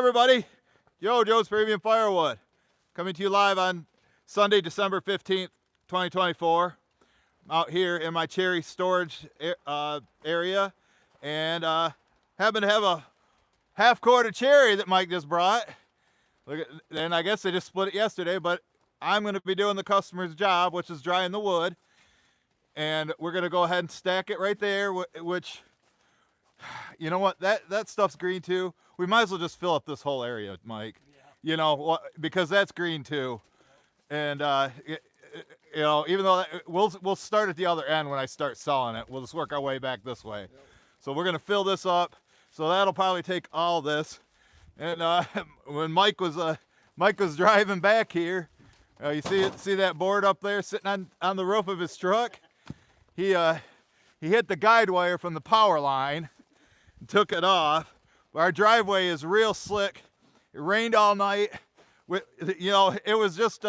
everybody. Joe's Premium Firewood. Coming to you live on Sunday, December 15th, 2024. I'm out here in my cherry storage area and happen to have a half quart of cherry that Mike just brought. And I guess they just split it yesterday, but I'm going to be doing the customer's job, which is drying the wood. And we're going to go ahead and stack it right there, which, you know what, that stuff's green too. We might as well just fill up this whole area, Mike. Yeah. You know, because that's green too. And, you know, even though we'll start at the other end when I start selling it. We'll just work our way back this way. Yep. So we're going to fill this up. So that'll probably take all this. And when Mike was driving back here, you see that board up there sitting on the roof of his truck? He hit the guide wire from the power line and took it off. Our driveway is real slick. It rained all night. You know, it was just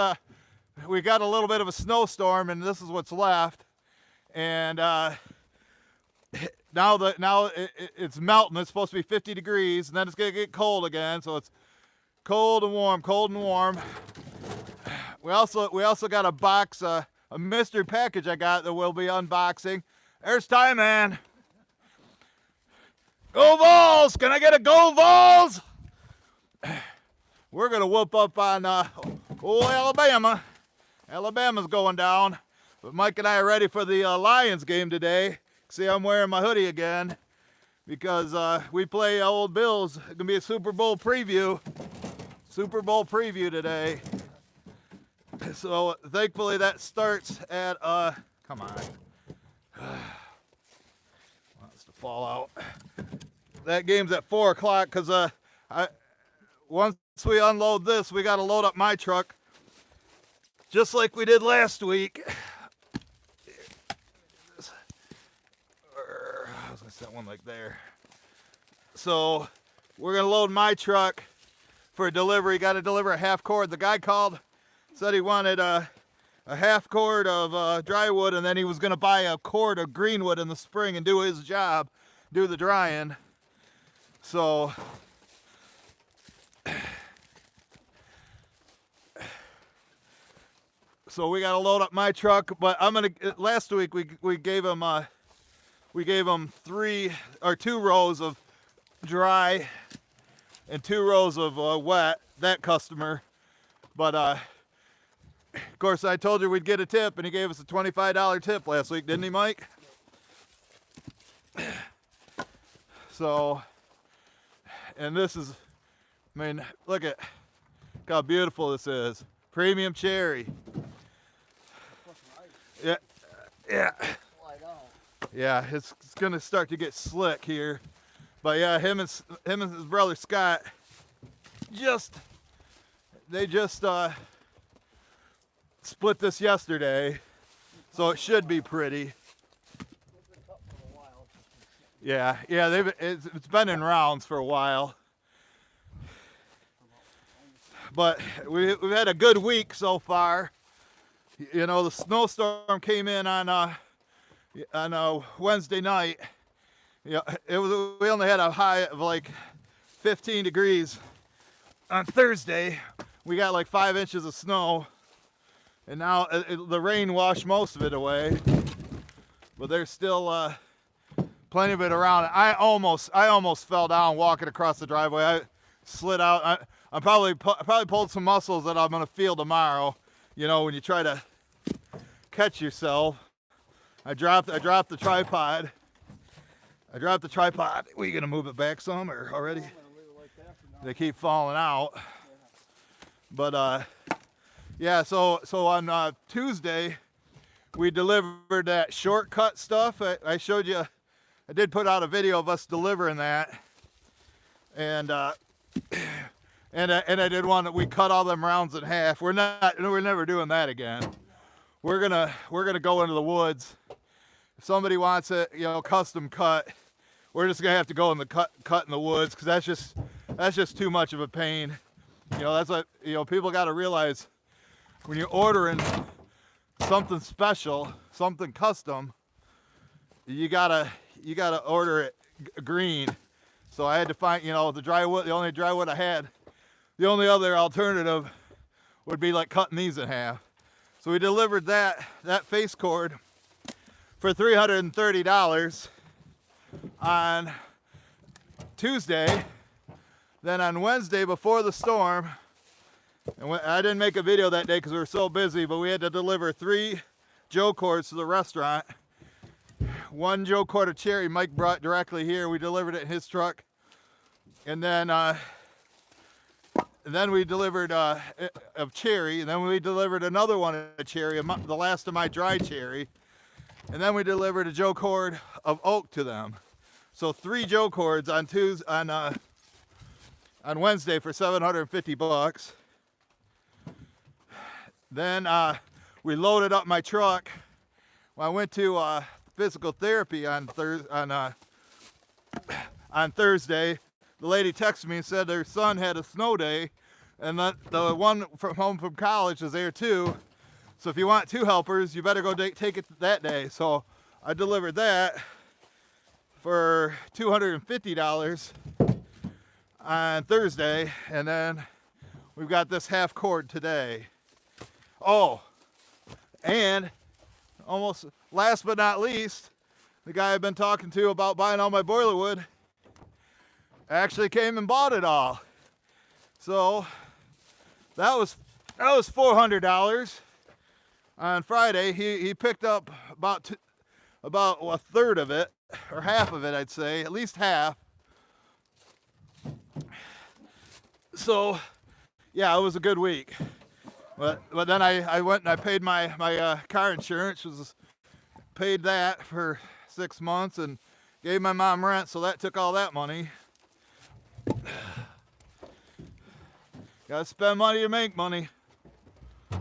we got a little bit of a snowstorm, and this is what's left. And now it's melting. It's supposed to be 50 degrees, and then it's gonna get cold again. So it's cold and warm, cold and warm. We also got a box, a mystery package I got that we'll be unboxing. There's Ty Man. Go Vols! Can I get a go Vols? We're gonna whoop up on old Alabama. Alabama's going down, but Mike and I are ready for the Lions game today. See, I'm wearing my hoodie again because we play Old Bills. It's gonna be a Super Bowl preview. Super Bowl preview today. So thankfully that starts at come on. Wants to fall out. That game's at 4 o'clock because once we unload this, we got to load up my truck, just like we did last week. I was gonna set one like there. So we're gonna load my truck for a delivery. Got to deliver a half cord. The guy called, said he wanted a half cord of dry wood, and then he was gonna buy a cord of green wood in the spring and do his job, do the drying. So we got to load up my truck, but last week we gave him 2 rows of dry and 2 rows of wet, that customer. But of course I told you we'd get a tip, and he gave us a $25 tip last week, didn't he, Mike? So, and this is, I mean, look how beautiful this is. Premium cherry. Yeah, yeah. Yeah, it's gonna start to get slick here. But yeah, him and his brother Scott they just split this yesterday, so it should be pretty. Yeah, it's been in rounds for a while. But we've had a good week so far. You know, the snowstorm came in on Wednesday night. Yeah, we only had a high of like 15 degrees. On Thursday, we got like 5 inches of snow, and now the rain washed most of it away. But there's still plenty of it around. I almost fell down walking across the driveway. I slid out. I probably pulled some muscles that I'm gonna feel tomorrow. You know, when you try to catch yourself. I dropped the tripod. Were you gonna move it back some or already? They keep falling out. But yeah. So on Tuesday, we delivered that shortcut stuff. I showed you. I did put out a video of us delivering that, and I did one that we cut all them rounds in half. We're never doing that again. We're gonna go into the woods. If somebody wants it, you know, custom cut, we're just gonna have to go in the cut in the woods, because that's just too much of a pain. You know, that's what, you know, people got to realize when you're ordering something special, something custom, you gotta order it green. So I had to find, the dry wood, the only dry wood I had. The only other alternative would be like cutting these in half. So we delivered that face cord for $330 on Tuesday. Then on Wednesday before the storm, and I didn't make a video that day because we were so busy, but we had to deliver 3 Joe cords to the restaurant. 1 Joe cord of cherry Mike brought directly here. We delivered it in his truck. And then we delivered of cherry, and then we delivered another one of cherry, the last of my dry cherry. And then we delivered a Joe cord of oak to them. So 3 Joe cords on Wednesday for $750. Then we loaded up my truck. When I went to physical therapy on Thursday, the lady texted me and said their son had a snow day, and that the one from home from college is there too. So if you want 2 helpers, you better go take it that day. So I delivered that for $250 on Thursday, and then we've got this half cord today. Oh, and almost last but not least, the guy I've been talking to about buying all my boiler wood actually came and bought it all. So that was $400 on Friday. He picked up about a third of it, or half of it, I'd say, at least half. So yeah, it was a good week. But then I went and I paid my car insurance, paid that for 6 months, and gave my mom rent, so that took all that money. Gotta spend money to make money. You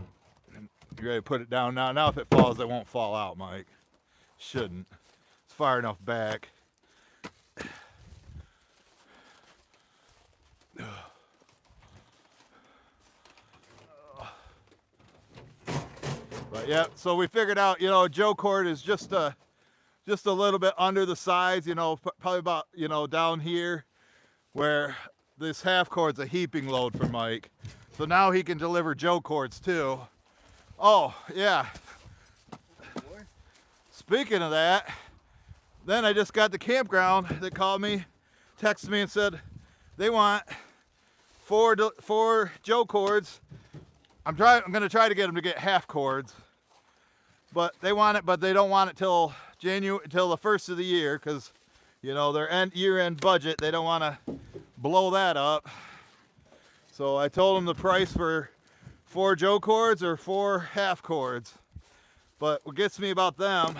ready to put it down now? Now if it falls, it won't fall out, Mike. Shouldn't. It's far enough back. But yeah, so we figured out, Joe cord is just a little bit under the sides, probably about, down here, where this half cord's a heaping load for Mike. So now he can deliver Joe cords too. Oh, yeah. Speaking of that, then I just got the campground that called me, texted me and said they want 4 Joe cords. I'm going to try to get them to get half cords, but they want it, but they don't want it till the first of the year, because their year-end budget, they don't want to blow that up. So I told them the price for 4 Joe cords or 4 half cords. But what gets me about them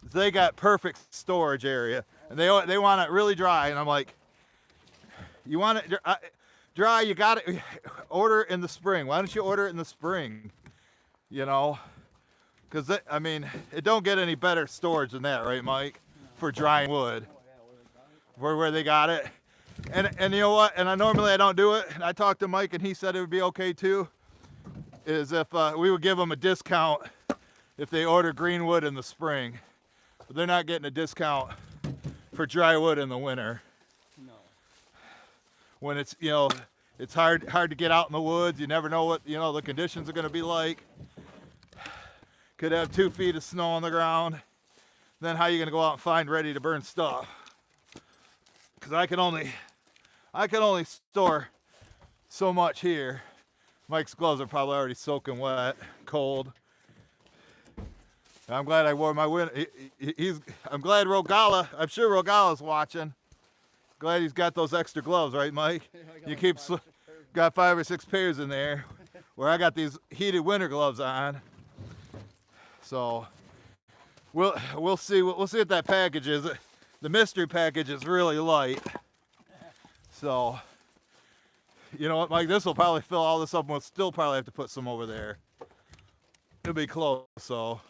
is they got perfect storage area, and they want it really dry, and I'm like, you want it dry, you got to order it in the spring. Why don't you order it in the spring? Because it don't get any better storage than that, right, Mike? For drying wood, where they got it. And you know what? And normally I don't do it. And I talked to Mike, and he said it would be okay too. Is if we would give them a discount if they order green wood in the spring, but they're not getting a discount for dry wood in the winter. When it's it's hard to get out in the woods. You never know what the conditions are going to be like. Could have 2 feet of snow on the ground. Then how are you going to go out and find ready to burn stuff? Because I can only store so much here. Mike's gloves are probably already soaking wet, cold. I'm glad I wore my I'm glad Rogala. I'm sure Rogala's watching. Glad he's got those extra gloves, right, Mike? You got 5 or 6 pairs in there, where I got these heated winter gloves on. So we'll see what that package is. The mystery package is really light. So you know what, Mike? This will probably fill all this up, and we'll still probably have to put some over there. It'll be close, so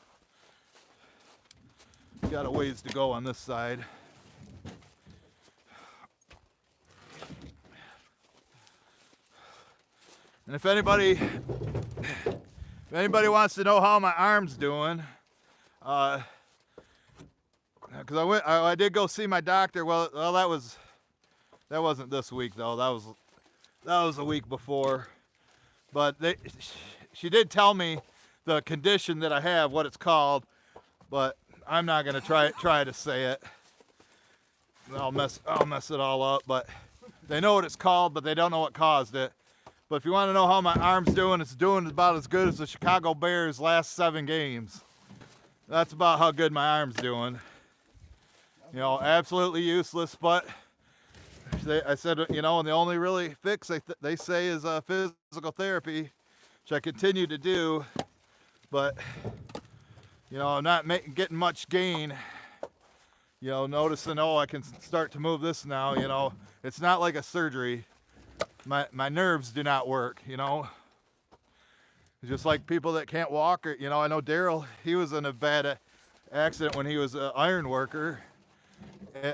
got a ways to go on this side. And if anybody wants to know how my arm's doing, because I did go see my doctor. Well, that wasn't this week though. That was a week before. But she did tell me the condition that I have, what it's called. But I'm not gonna try to say it. I'll mess it all up. But they know what it's called, but they don't know what caused it. But if you want to know how my arm's doing, it's doing about as good as the Chicago Bears' last 7 games. That's about how good my arm's doing. You know, absolutely useless, but I said, you know, and the only really fix they say is physical therapy, which I continue to do, but, you know, I'm not getting much gain. You know, noticing, oh, I can start to move this now, you know. It's not like a surgery. My nerves do not work, you know. Just like people that can't walk, or, you know, I know Daryl, he was in a bad accident when he was an iron worker.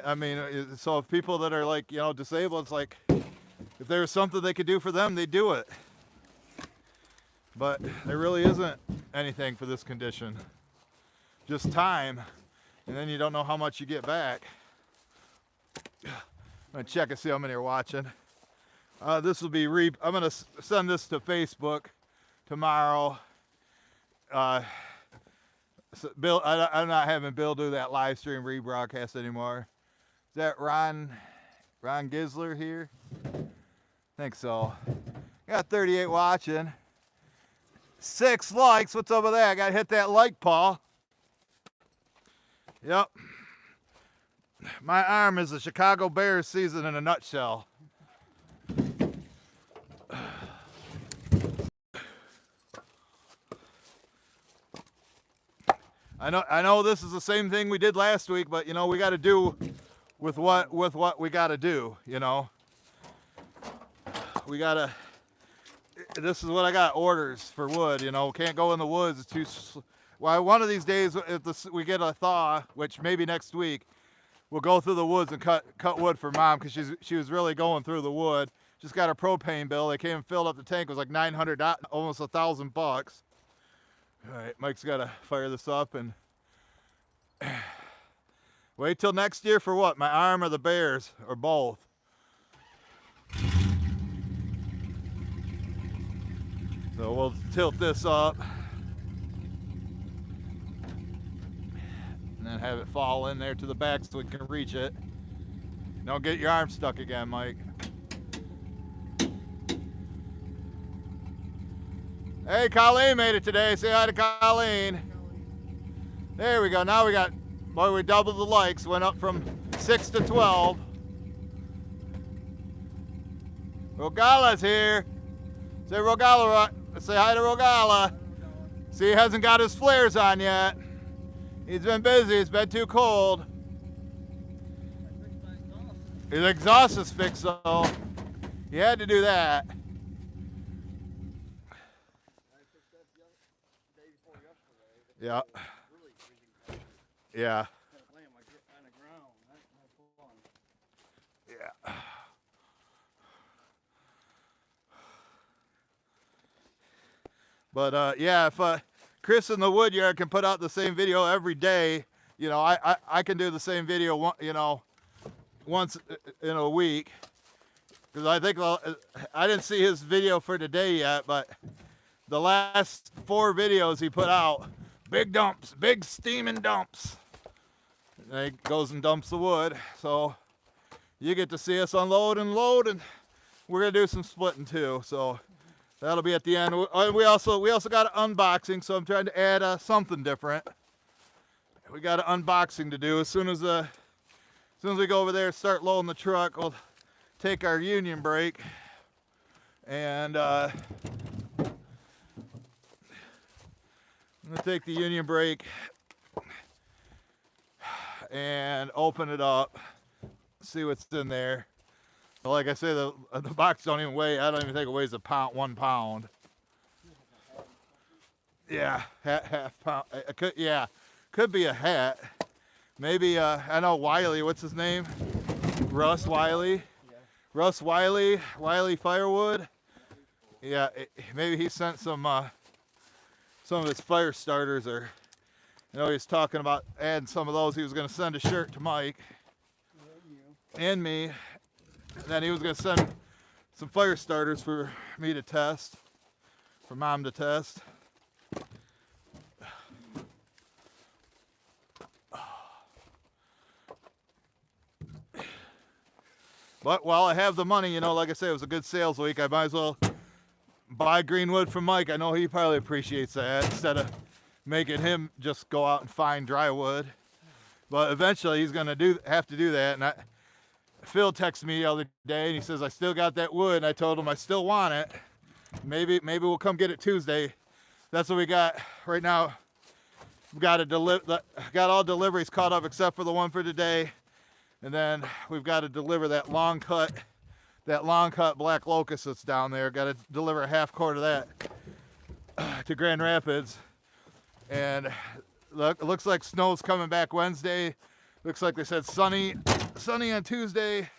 I mean, so if people that are like, you know, disabled, it's like, if there was something they could do for them, they'd do it. But there really isn't anything for this condition. Just time, and then you don't know how much you get back. I'm gonna check and see how many are watching. This will be I'm gonna send this to Facebook tomorrow. So Bill, I'm not having Bill do that live stream rebroadcast anymore. Is that Ron Gisler here? I think so. Got 38 watching. 6 likes. What's up with that? Got to hit that like, Paul. Yep. My arm is the Chicago Bears season in a nutshell. I know this is the same thing we did last week, but you know, we got to do with what we got to do, you know. We got to, this is what I got, orders for wood, you know. Can't go in the woods, it's too, well, one of these days if we get a thaw, which maybe next week, we'll go through the woods and cut wood for Mom, because she was really going through the wood. Just got a propane bill. They came and filled up the tank. It was like $900, almost $1,000. All right, Mike's got to fire this up and wait till next year for what? My arm or the Bears, or both? So we'll tilt this up and then have it fall in there to the back so we can reach it. Don't get your arm stuck again, Mike. Hey, Colleen made it today. Say hi to Colleen. There we go. Now we got, boy, we doubled the likes. Went up from 6 to 12. Rogala's here. Say Rogala. Say hi to Rogala. See, he hasn't got his flares on yet. He's been busy. It's been too cold. His exhaust is fixed though. He had to do that. Yeah. Yeah. Yeah. But yeah, if Chris in the Woodyard can put out the same video every day, you know, I can do the same video, you know, once in a week. Because I think, I didn't see his video for today yet, but the last 4 videos he put out, big dumps, big steaming dumps. And he goes and dumps the wood. So you get to see us unload and load, and we're gonna do some splitting too. So that'll be at the end. We also got an unboxing, so I'm trying to add something different. We got an unboxing to do. As soon as we go over there and start loading the truck, we'll take our union brake and I'm gonna take the union brake and open it up, see what's in there. Like I say, the box don't even weigh. I don't even think it weighs 1 pound. Yeah, half pound. Could be a hat. Maybe I know Wiley. What's his name? Russ Wiley. Yeah. Russ Wiley. Wiley Firewood. Yeah, maybe he sent some of his fire starters or I know he was talking about adding some of those. He was going to send a shirt to Mike and me. And then he was going to send some fire starters for me to test, for Mom to test. But while I have the money, you know, like I said, it was a good sales week. I might as well buy green wood from Mike. I know he probably appreciates that instead of making him just go out and find dry wood. But eventually he's going to have to do that. And Phil texted me the other day and he says, I still got that wood. And I told him I still want it. Maybe we'll come get it Tuesday. That's what we got right now. We got all deliveries caught up except for the one for today. And then we've got to deliver that long cut black locust that's down there. Got to deliver a half quart of that to Grand Rapids. And look, it looks like snow's coming back Wednesday. Looks like they said sunny on Tuesday.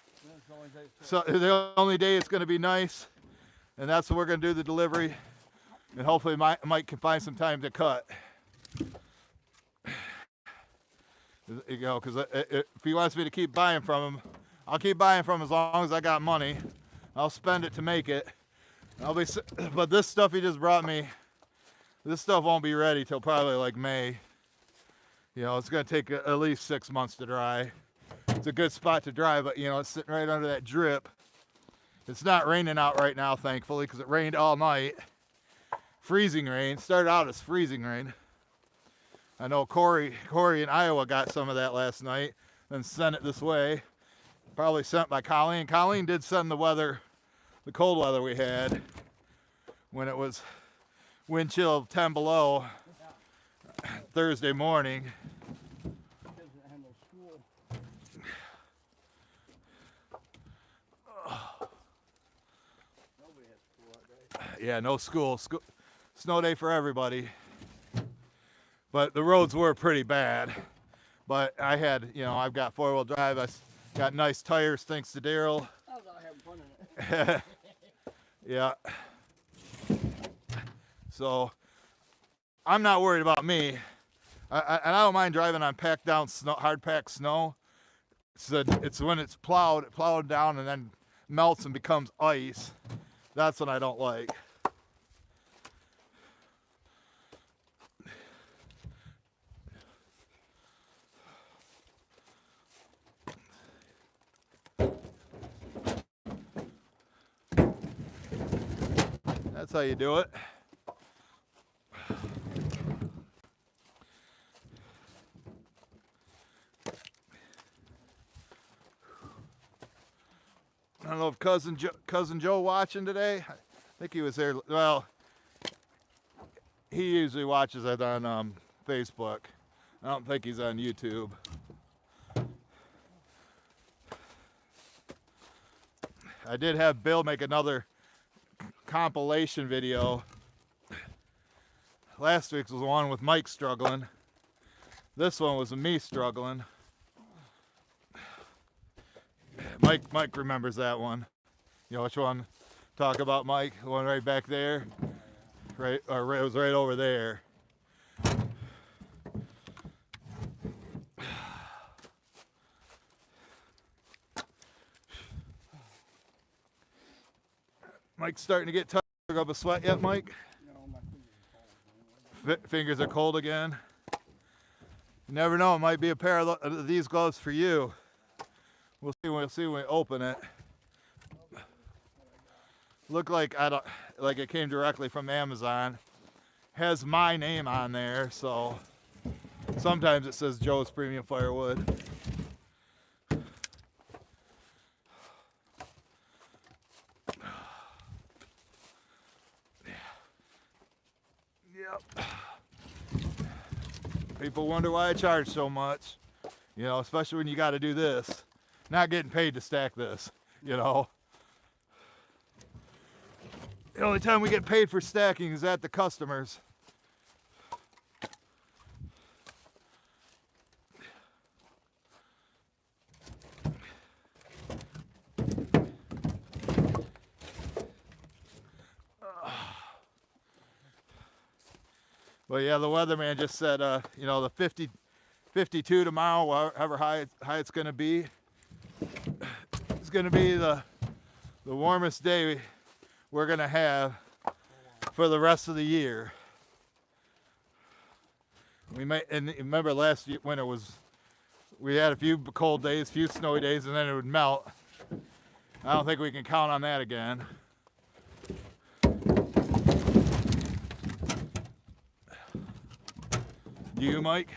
So the only day it's going to be nice. And that's what we're going to do the delivery. And hopefully Mike can find some time to cut. You know, because if he wants me to keep buying from him, I'll keep buying from him as long as I got money. I'll spend it to make it. But this stuff he just brought me, this stuff won't be ready till probably like May. You know, it's going to take at least 6 months to dry. It's a good spot to dry, but you know, it's sitting right under that drip. It's not raining out right now, thankfully, because it rained all night. Freezing rain. Started out as freezing rain. I know Corey in Iowa got some of that last night and sent it this way. Probably sent by Colleen. Colleen did send the cold weather we had when it was wind chill of 10 below Thursday morning. Yeah, no school. Snow day for everybody. But the roads were pretty bad. But I had, you know, I've got four-wheel drive. I got nice tires thanks to Daryl. I was out having fun in it. Yeah. So I'm not worried about me. And I don't mind driving on packed down snow, hard packed snow. It's when it's plowed down and then melts and becomes ice. That's what I don't like. That's how you do it. I don't know if cousin Joe watching today. I think he was there. Well, he usually watches it on Facebook. I don't think he's on YouTube. I did have Bill make another compilation video. Last week's was the one with Mike struggling. This one was me struggling. Mike remembers that one. You know which one? Talk about Mike, the one right back there. Right, or it was right over there. Mike's starting to get tired. Up a sweat yet, Mike? No, my fingers are cold. Fingers are cold again. You never know. It might be a pair of these gloves for you. We'll see when we open it. Look like it came directly from Amazon. Has my name on there, so sometimes it says Joe's Premium Firewood. Yep. People wonder why I charge so much. You know, especially when you got to do this. Not getting paid to stack this, you know. The only time we get paid for stacking is at the customers. But yeah, the weatherman just said, you know, the 52 tomorrow, however high it's going to be, it's going to be the warmest day we're going to have for the rest of the year. We may, and remember last winter we had a few cold days, a few snowy days, and then it would melt. I don't think we can count on that again. Do you, Mike?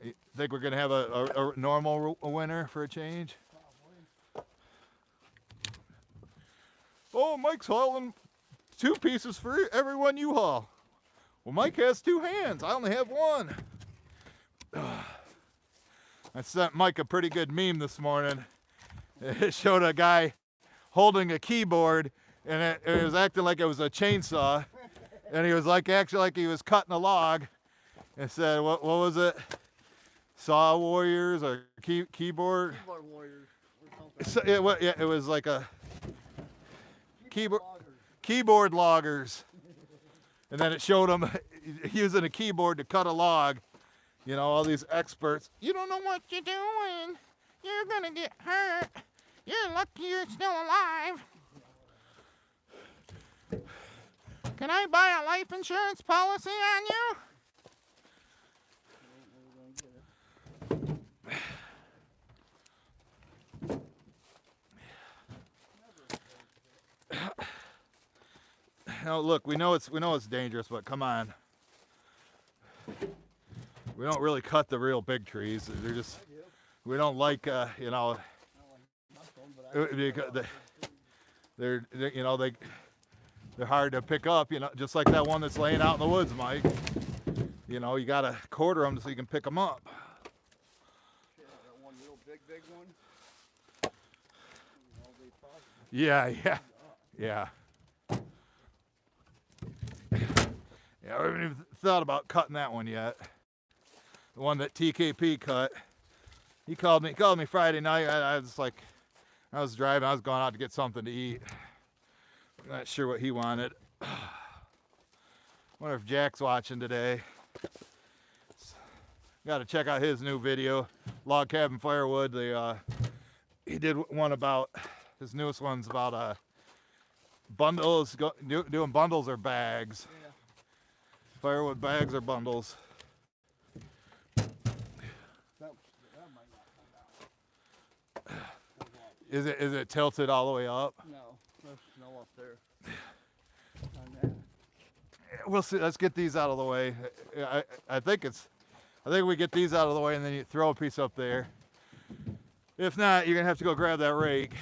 You think we're gonna have a normal winter for a change? Oh, Mike's hauling 2 pieces for every one you haul. Well, Mike has 2 hands. I only have 1. I sent Mike a pretty good meme this morning. It showed a guy holding a keyboard, and it was acting like it was a chainsaw, and he was actually like he was cutting a log. And said, what was it? Saw warriors or keyboard? Keyboard warriors or So, it was like a keyboard loggers. And then it showed him using a keyboard to cut a log. You know, all these experts. You don't know what you're doing. You're gonna get hurt. You're lucky you're still alive. Can I buy a life insurance policy on you? Now look, we know it's dangerous, but come on. We don't really cut the real big trees. They're just, we don't like, you know, they're you know, they're hard to pick up, you know, just like that one that's laying out in the woods, Mike. You know, you gotta quarter them so you can pick them up. That one real big one. Yeah. Yeah, we haven't even thought about cutting that one yet. The one that TKP cut. He called me Friday night. I was like, I was driving. I was going out to get something to eat. Not sure what he wanted. Wonder if Jack's watching today. Got to check out his new video, Log Cabin Firewood. He did one about, his newest one's about bundles, doing bundles or bags. Yeah. Firewood bags or bundles. That might not come out. Is it tilted all the way up? No, there's snow up there. On that. We'll see. Let's get these out of the way. I think we get these out of the way and then you throw a piece up there. If not, you're gonna have to go grab that rake.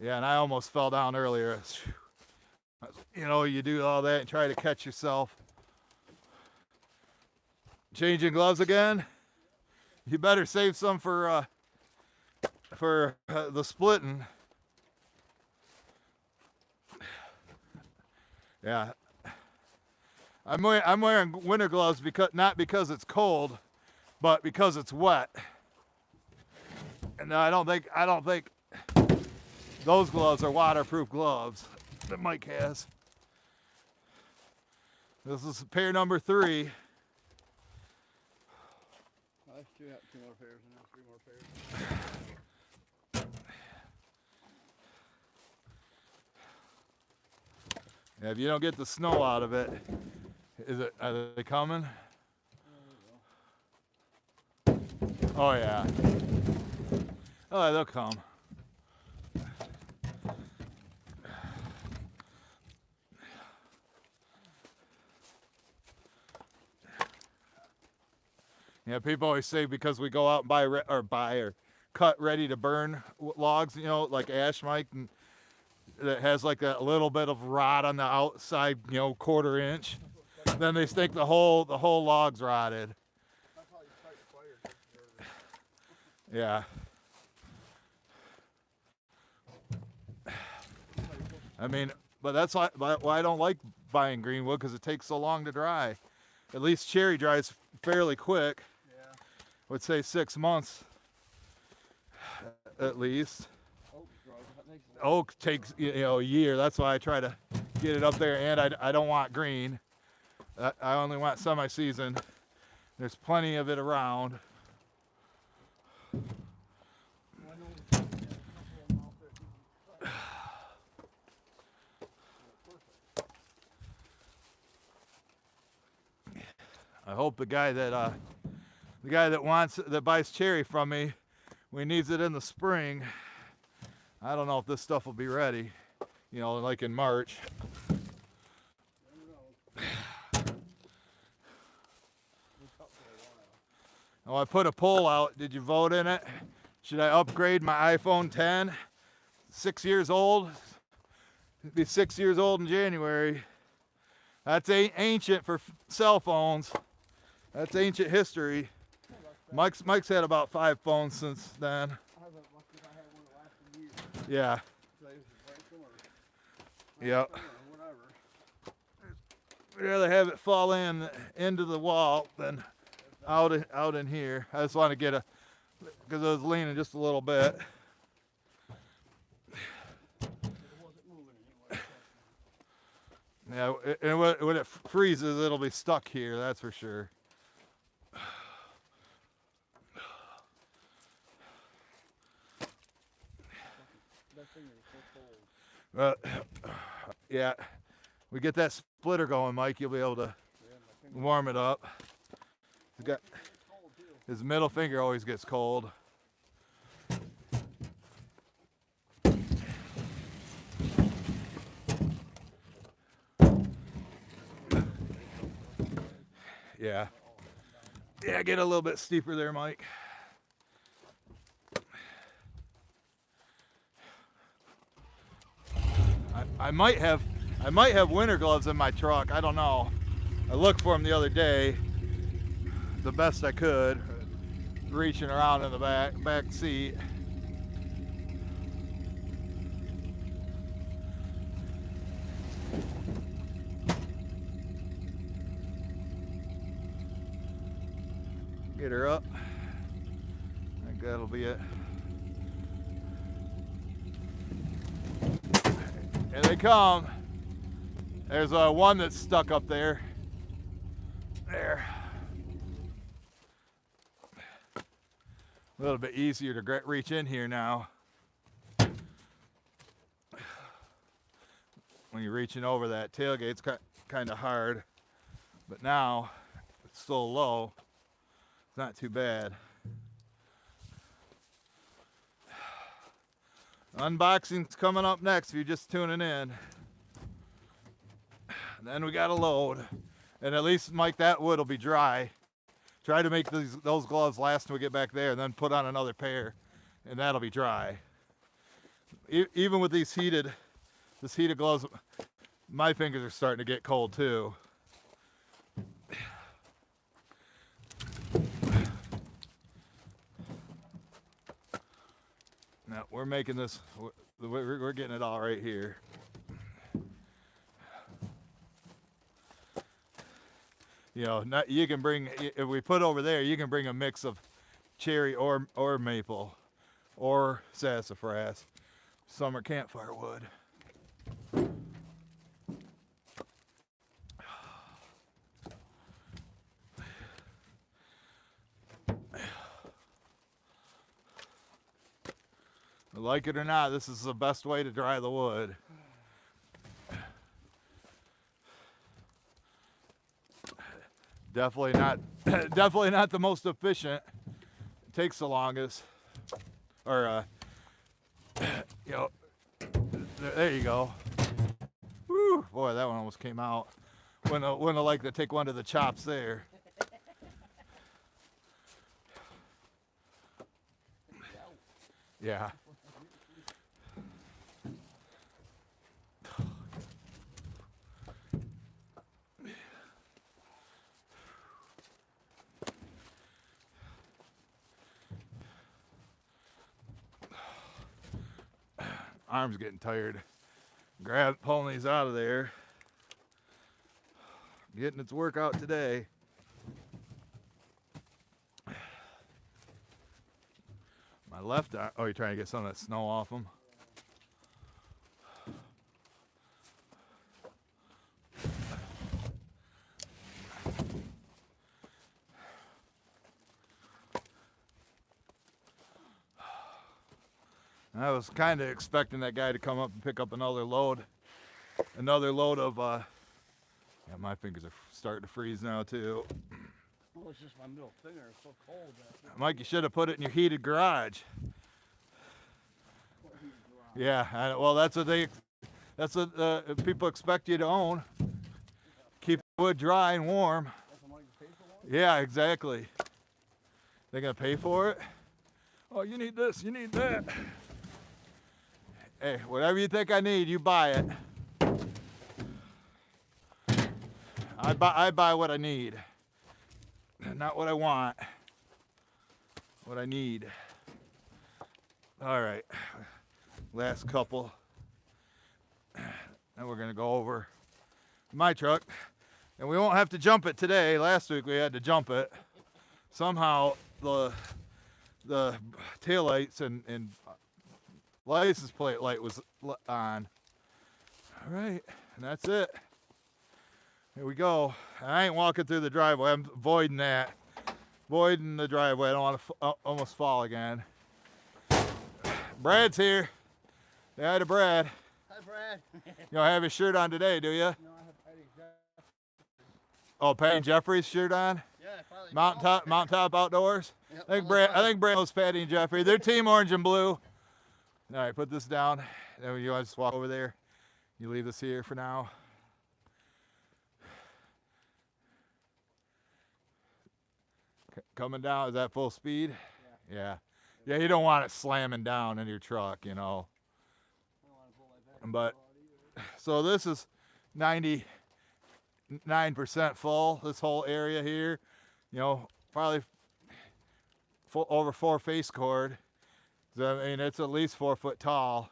Yeah, and I almost fell down earlier. You know, you do all that and try to catch yourself. Changing gloves again? You better save some for the splitting. Yeah. I'm wearing winter gloves not because it's cold, but because it's wet. And I don't think those gloves are waterproof gloves that Mike has. This is pair number 3. I still have 2 more pairs and then 3 more pairs. Yeah, if you don't get the snow out of it, are they coming? Oh yeah. Oh, they'll come. Yeah, people always say because we go out and buy or cut ready to burn logs, you know, like ash, Mike, and that has like a little bit of rot on the outside, you know, 1/4 inch. Then they think the whole log's rotted. That's how you fight fire. Yeah. I mean, but that's why I don't like buying green wood, because it takes so long to dry. At least cherry dries fairly quick. Yeah. I would say 6 months at least. Oh, oak takes, you know, a year. That's why I try to get it up there, and I don't want green. I only want semi-season. There's plenty of it around. I hope the guy that buys cherry from me, when he needs it in the spring, I don't know if this stuff will be ready, you know, like in March. Oh, I put a poll out. Did you vote in it? Should I upgrade my iPhone 10? 6 years old. It'll be 6 years old in January. That's ancient for cell phones. That's ancient history. Mike's had about 5 phones since then. Yeah. Yep. I'd rather have it fall into the wall than out in here. I just want to get because I was leaning just a little bit. Yeah, and when it freezes, it'll be stuck here. That's for sure. Yeah, we get that splitter going, Mike. You'll be able to warm it up. His middle finger always gets cold. Yeah. Yeah, get a little bit steeper there, Mike. I might have winter gloves in my truck. I don't know. I looked for them the other day, the best I could, reaching around in the back seat. Get her up. I think that'll be it. Here they come. There's one that's stuck up there. There. A little bit easier to reach in here now. When you're reaching over that tailgate, it's kind of hard. But now, it's so low, it's not too bad. Unboxing's coming up next if you're just tuning in. And then we got to load. And at least, Mike, that wood will be dry. Try to make those gloves last until we get back there, and then put on another pair, and that'll be dry. Even with this heated gloves, my fingers are starting to get cold too. Now we're making this. We're getting it all right here. You know, you can bring, if we put over there, you can bring a mix of cherry or maple or sassafras, summer campfire wood. Like it or not, this is the best way to dry the wood. Definitely not the most efficient. It takes the longest. Or you know, there you go. Woo, boy, that one almost came out. Wouldn't have liked to take one to the chops there. Yeah. Arm's getting tired. Pulling these out of there. Getting its workout today. My left arm. Oh, you're trying to get some of that snow off them? I was kind of expecting that guy to come up and pick up another load of, yeah, my fingers are starting to freeze now too. Well, it's just my middle finger. It's so cold. Mike, you should have put it in your heated garage. Yeah, well, that's what people expect you to own. Keep the wood dry and warm. That's what you pay for one? Yeah, exactly. They're gonna pay for it? Oh, you need this, you need that. Hey, whatever you think I need, you buy it. I buy what I need. Not what I want. What I need. All right. Last couple. Then we're gonna go over my truck. And we won't have to jump it today. Last week we had to jump it. Somehow the taillights and license plate light was on. All right, and that's it. Here we go. I ain't walking through the driveway. I'm avoiding that. Avoiding the driveway. I don't want to almost fall again. Brad's here. Say hi to Brad. Hi, Brad. You don't have his shirt on today, do you? No, I have Patty Jeff. Oh, Patty and Jeffrey's shirt on? Yeah, probably. Mountaintop Outdoors? Yep, I think Brad knows Patty and Jeffrey. They're team orange and blue. All right, put this down. Then you want to just walk over there. You leave this here for now. Coming down, is that full speed? Yeah. Yeah, you don't want it slamming down in your truck, you know. But, so this is 99% full, this whole area here. You know, probably over 4 face cord. I mean, it's at least 4 foot tall.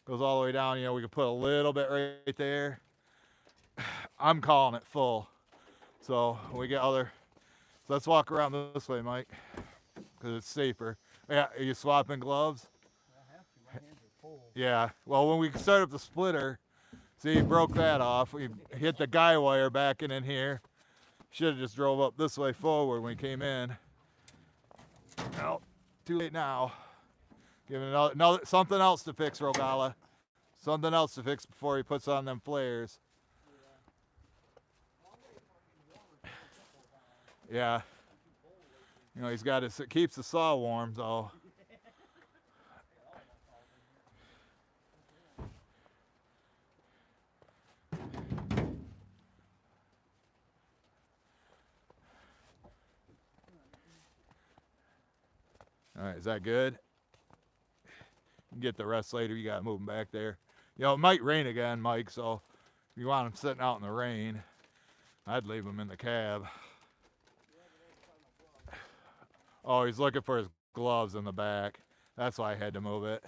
Goes all the way down, you know, we can put a little bit right there. I'm calling it full. So we get other, so let's walk around this way, Mike, because it's safer. Yeah, are you swapping gloves? I have to, my hands are cold. Yeah, well, when we started up the splitter, see, broke that off. We hit the guy wire back in here. Should have just drove up this way forward when we came in. Well, too late now. Give it another something else to fix, Rogala. Something else to fix before he puts on them flares. Yeah. You know, he's got it keeps the saw warm, so. All right, is that good? You can get the rest later. You got to move them back there. You know, it might rain again, Mike, so if you want them sitting out in the rain, I'd leave them in the cab. Oh, he's looking for his gloves in the back. That's why I had to move it.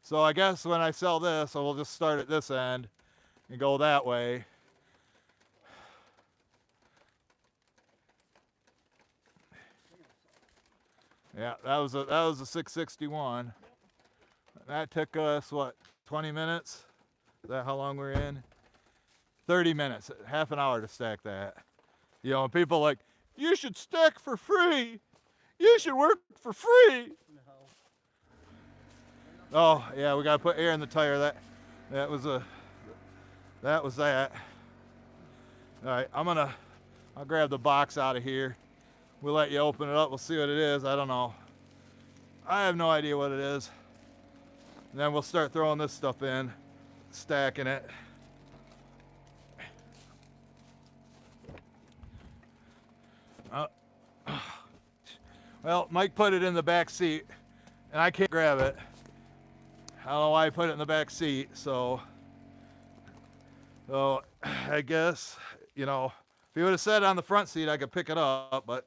So I guess when I sell this, we'll just start at this end and go that way. Yeah, that was a 661. That took us what, 20 minutes? Is that how long we're in? 30 minutes, half an hour to stack that. You know, and people like, you should stack for free. You should work for free. Oh yeah, we gotta put air in the tire. That was that. All right, I'll grab the box out of here. We'll let you open it up. We'll see what it is. I don't know. I have no idea what it is. And then we'll start throwing this stuff in, stacking it. Well, Mike put it in the back seat, and I can't grab it. I don't know why I put it in the back seat, so I guess, you know, if he would have said it on the front seat, I could pick it up, but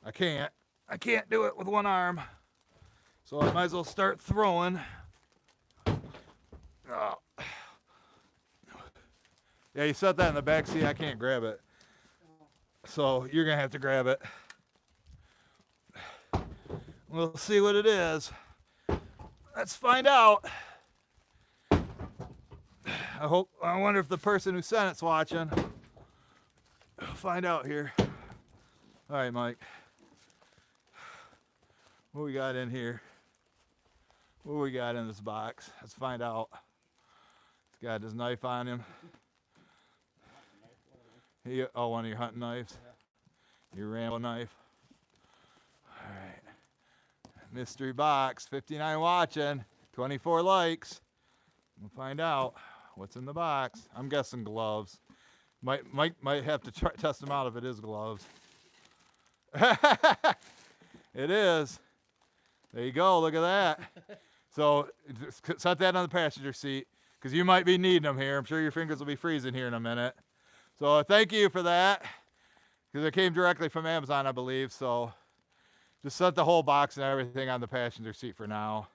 I can't. I can't do it with one arm. So I might as well start throwing. Oh. Yeah, you set that in the back seat, I can't grab it. So you're gonna have to grab it. We'll see what it is. Let's find out. I wonder if the person who sent it's watching. We'll find out here. All right, Mike. What we got in here? What we got in this box? Let's find out. He's got his knife on him. Oh, one of your hunting knives? Your Rambo knife. All right. Mystery box. 59 watching. 24 likes. We'll find out what's in the box. I'm guessing gloves. Might have to test them out if it is gloves. It is. There you go. Look at that. So set that on the passenger seat because you might be needing them here. I'm sure your fingers will be freezing here in a minute. So thank you for that because it came directly from Amazon, I believe. So just set the whole box and everything on the passenger seat for now.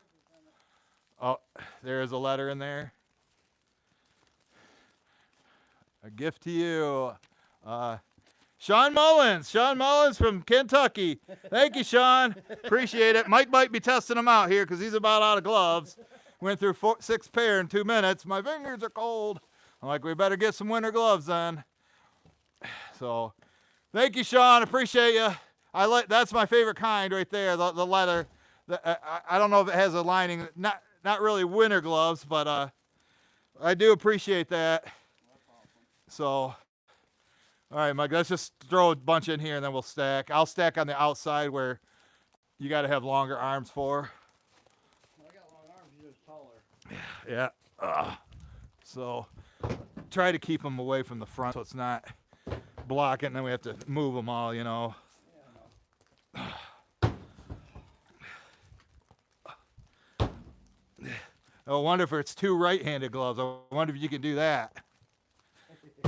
Oh, there is a letter in there. A gift to you. Sean Mullins from Kentucky. Thank you, Sean. Appreciate it. Mike might be testing them out here because he's about out of gloves. Went through 6 pair in 2 minutes. My fingers are cold. I'm like, we better get some winter gloves then. So, thank you, Sean. Appreciate you. That's my favorite kind right there. The leather. I don't know if it has a lining. Not really winter gloves, but I do appreciate that. So, all right, Mike, let's just throw a bunch in here and then we'll stack. I'll stack on the outside where you got to have longer arms for. I got long arms, you're just taller. Yeah. So, try to keep them away from the front so it's not blocking, and then we have to move them all, you know. Yeah, I wonder if it's 2 right-handed gloves. I wonder if you can do that.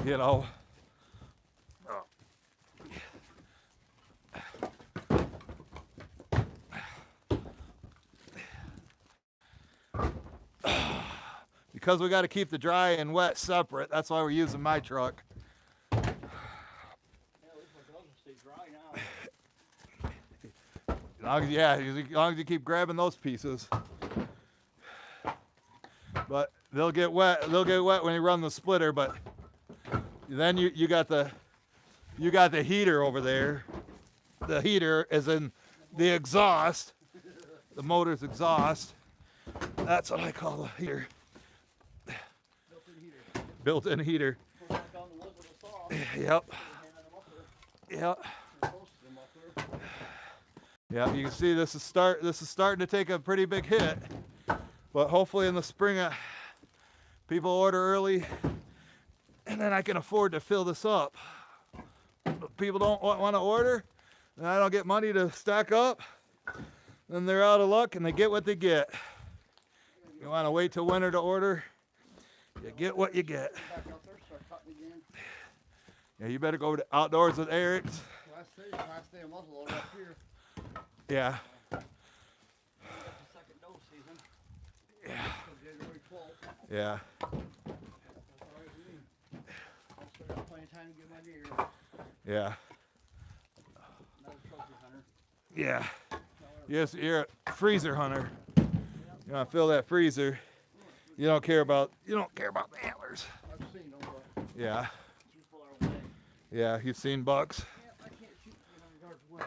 You know. Because we got to keep the dry and wet separate. That's why we're using my truck. yeah, at least my gloves will stay dry now. As long as you keep grabbing those pieces. But they'll get wet. They'll get wet when you run the splitter. But then you got the heater over there. The heater is in the exhaust. The motor's exhaust. That's what I call the heater. Built-in heater. Yep. Yep. Yeah, you can see this is starting to take a pretty big hit. But hopefully in the spring people order early and then I can afford to fill this up. If people don't want to order and I don't get money to stack up, then they're out of luck and they get what they get. You want to wait till winter to order, you get what you get. Yeah, you better go to outdoors with Eric's. Last day of muzzle loader up here. Yeah. Second doe season. Yeah. January 12th. Yeah. That's all right with me. I'll still have plenty of time to get my deer. Yeah. Not a trophy hunter. Yeah. Yes, you're a freezer hunter. You want to fill that freezer. You don't care about the antlers. I've seen them, but Yeah. too far away. Yeah, you've seen bucks. Yeah, I can't shoot 300 yards away.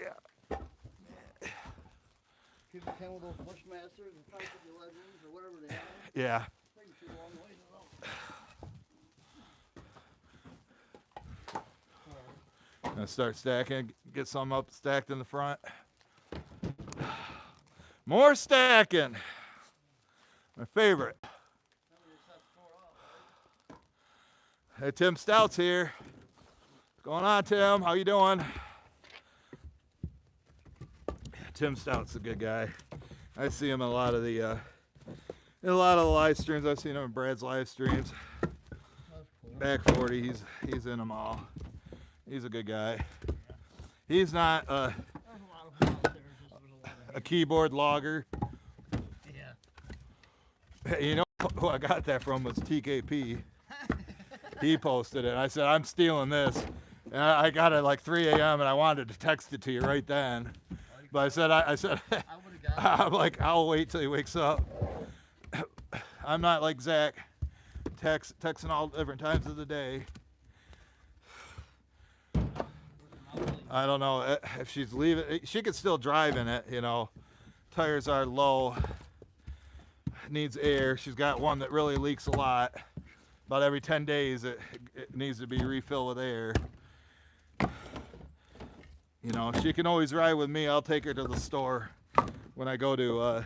Yeah. People come with those Bushmasters and 550 Legends or whatever they have. Yeah. They can shoot a long ways without. Gonna start stacking, get some up stacked in the front. More stacking. My favorite. Hey, Tim Stout's here. What's going on, Tim? How you doing? Tim Stout's a good guy. I see him in a lot of the live streams. I've seen him in Brad's live streams. Back 40, he's in them all. He's a good guy. He's not a keyboard logger. Yeah. You know who I got that from was TKP. He posted it. I said, I'm stealing this. And I got it like 3 a.m. and I wanted to text it to you right then. But I said, I'm like, I'll wait till he wakes up. I'm not like Zach, texting all different times of the day. I don't know if she's leaving. She could still drive in it, you know, tires are low. Needs air. She's got one that really leaks a lot. About every 10 days it needs to be refilled with air. You know, she can always ride with me. I'll take her to the store when I go to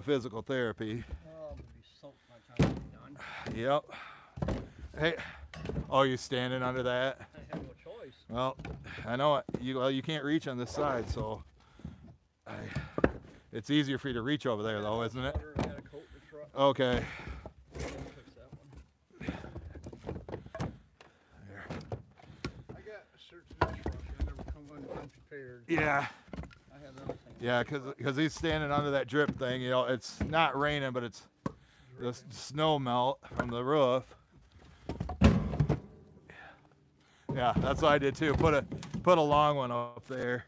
physical therapy. Oh, I'm gonna be soaked by the time I'm done. Yep. Hey, oh, you standing under that? I have no choice. Well, I know it. You can't reach on this side, so it's easier for you to reach over there, though, isn't it? I gotta coat the truck. Okay. Fix that one. There. I got a search in this truck. I never come unprepared. Yeah. I have everything. Yeah, because he's standing under that drip thing. You know, it's not raining, but it's the snow melt from the roof. Yeah, that's what I did too. Put a long one up there.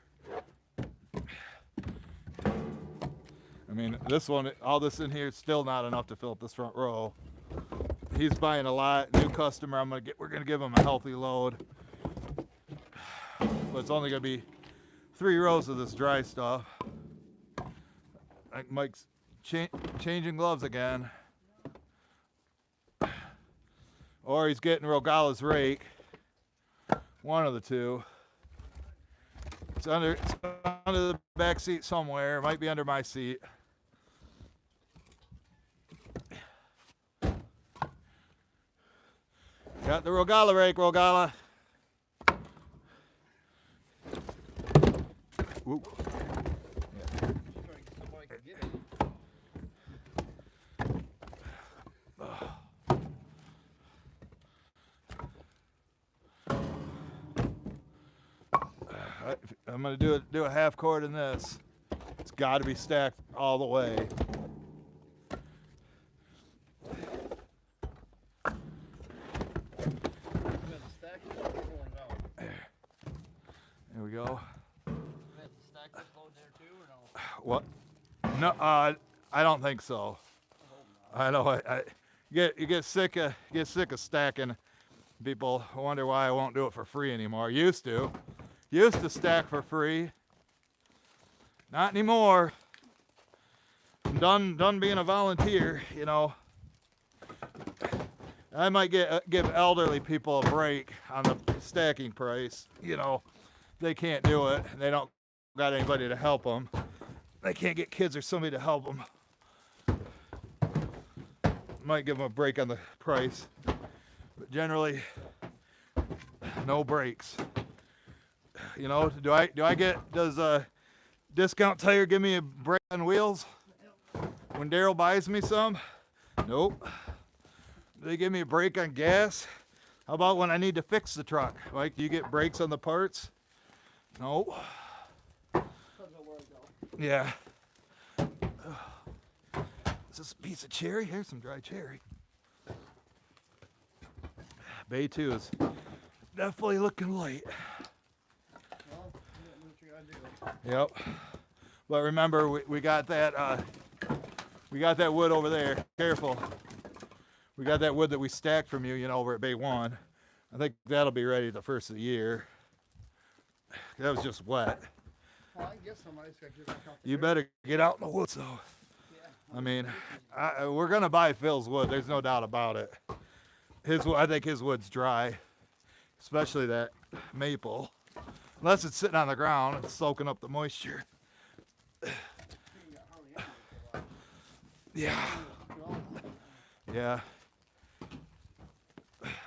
I mean, this one, all this in here is still not enough to fill up this front row. He's buying a lot. New customer. We're gonna give him a healthy load, but it's only gonna be 3 rows of this dry stuff. I think Mike's changing gloves again, or he's getting Rogala's rake. One of the two. It's under the back seat somewhere. It might be under my seat. Got the Rogala rake, Rogala. Whoop. I'm gonna do a half quart in this. It's got to be stacked all the way. There we go. What? No, I don't think so. I know. You get sick of stacking. People wonder why I won't do it for free anymore. Used to stack for free. Not anymore. I'm done being a volunteer. You know. I might give elderly people a break on the stacking price. You know, they can't do it. They don't got anybody to help them. They can't get kids or somebody to help them. Might give them a break on the price, but generally, no breaks. You know, does Discount Tire give me a break on wheels when Daryl buys me some? Nope. Do they give me a break on gas? How about when I need to fix the truck? Like, do you get breaks on the parts? Nope. Yeah. Is this a piece of cherry? Here's some dry cherry. Bay 2 is definitely looking light. Well, what you gotta do. Yep. But remember, we got that wood over there. Careful. We got that wood that we stacked from you, you know, over at Bay 1. I think that'll be ready the first of the year. That was just wet. Well, I guess somebody's got to get back out there. You better get out in the woods, though. Yeah. I mean, we're gonna buy Phil's wood. There's no doubt about it. I think his wood's dry, especially that maple. Unless it's sitting on the ground, it's soaking up the moisture. Yeah. Yeah.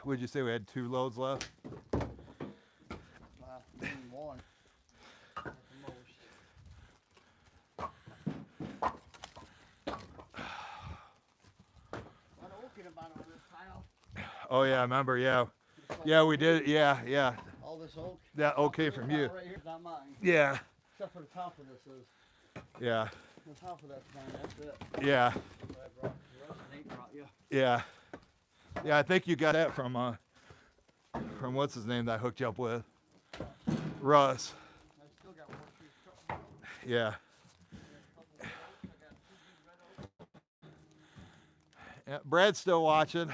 Would you say we had 2 loads left? One. Oh yeah, I remember. Yeah, yeah, we did. Yeah. All this oak. That okay from you. Right here is not mine. Yeah. Except for the top of this is. Yeah. The top of that's mine. That's it. Yeah. The rest Nate brought you. Yeah. Yeah, I think you got that from what's his name that I hooked you up with, Russ. I still got one for you. Yeah. Yeah, Brad's still watching.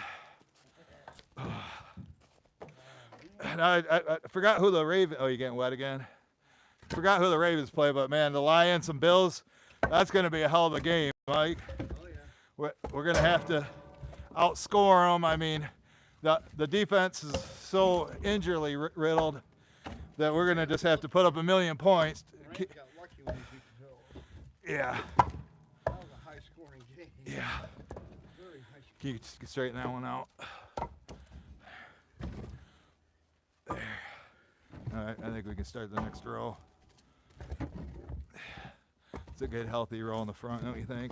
And I forgot who the Raven. Oh, you getting wet again? forgot who the Ravens play, but man, the Lions and Bills, that's going to be a hell of a game, Mike. Oh yeah. We're going to have to outscore them. I mean, the defense is so injury riddled that we're going to just have to put up 1,000,000 points. Rams got lucky when he beat the Bills. Yeah. That was a high-scoring game. Yeah. Very high. Can you straighten that one out? There. All right, I think we can start the next row. It's a good, healthy row in the front, don't you think?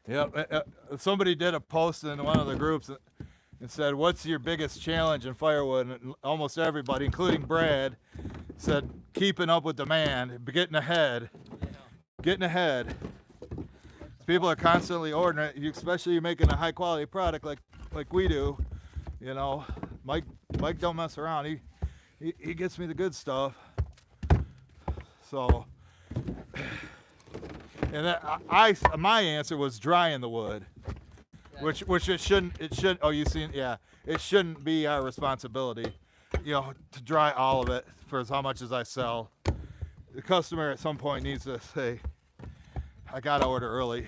Yep. Somebody did a post in one of the groups and said, "What's your biggest challenge in Firewood?" And almost everybody, including Brad, said keeping up with demand, getting ahead. Yeah. Getting ahead. People are constantly ordering it, especially making a high quality product like we do. You know, Mike don't mess around. He gets me the good stuff. So, and that, my answer was drying the wood, which it shouldn't. Oh, you seen? Yeah, it shouldn't be our responsibility, you know, to dry all of it for as much as I sell. The customer at some point needs to say, I gotta order early.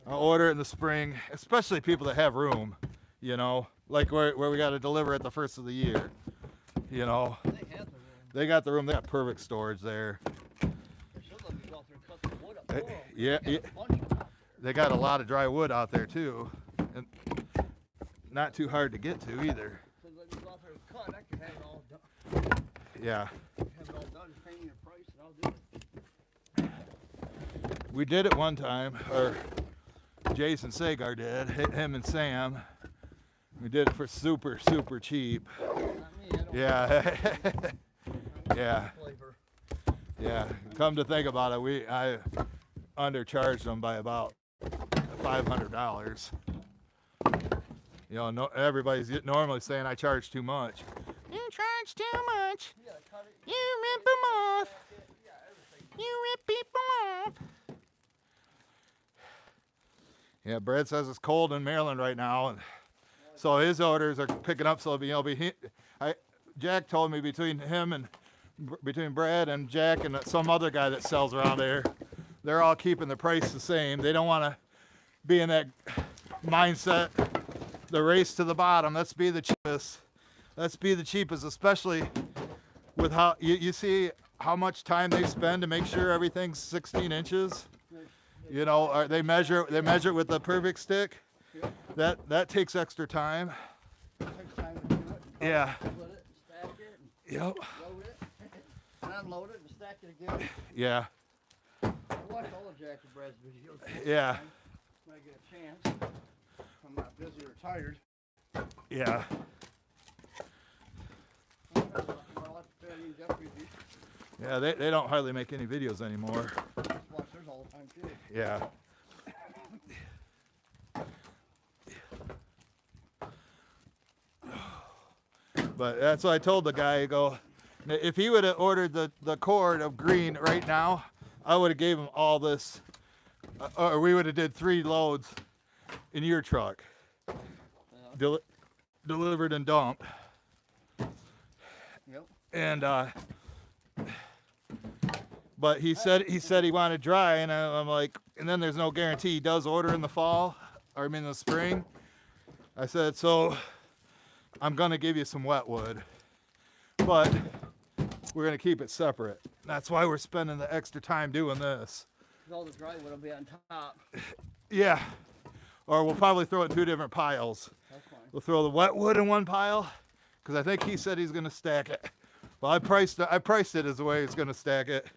I'll order it in the spring, especially people that have room, you know, like where we gotta deliver at the first of the year. You know, They have the room. they got the room, they got perfect storage there. There's some of them go out there and cut the wood up. Plural. Yeah, They got a bunch of them out they got a lot of dry wood out there too, and not too hard to get to either. there. So let me go out there and cut. I can have it all done. Yeah, Have it all done. Just pay me a price and I'll do it. we did it one time, or Jason Sagar did, him and Sam. We did it for super cheap. Not me. I don't Yeah, want yeah. flavor. Yeah. Come to think about it, I undercharged them by about $500. You know, no, everybody's normally saying I charge too much. You charge too much. You gotta cut it. You rip them off. Yeah, everything. You rip people off. Yeah, Brad says it's cold in Maryland right now, and so his orders are picking up. So Jack told me between Brad and Jack and some other guy that sells around there, they're all keeping the price the same. They don't want to be in that mindset, the race to the bottom. Let's be the cheapest. Let's be the cheapest, especially with how you see how much time they spend to make sure everything's 16 inches. You know, they measure it with the perfect stick. Yep. That takes extra time. Takes time to do it. Yeah. Split it, stack it, and Yep. load it, and unload it, and stack it again. Yeah. I watch all of Jack and Brad's videos. Yeah. When I get a chance. I'm not busy or tired. Yeah. I watch Barry and Jeffrey Yeah. They don't hardly make any videos anymore. watch theirs all the time too. Yeah. But that's what I told the guy. I go, if he would have ordered the cord of green right now, I would have gave him all this, or we would have did 3 loads in your truck, delivered and dumped. Yep. And but he said he wanted dry, and I'm like, and then there's no guarantee he does order in the fall, or I mean the spring. I said, so I'm gonna give you some wet wood, but we're gonna keep it separate. That's why we're spending the extra time doing this. All the dry wood will be on top. Yeah, or we'll probably throw it in 2 different piles. That's fine. We'll throw the wet wood in one pile, because I think he said he's gonna stack it. Well, I priced it as the way he's gonna stack it.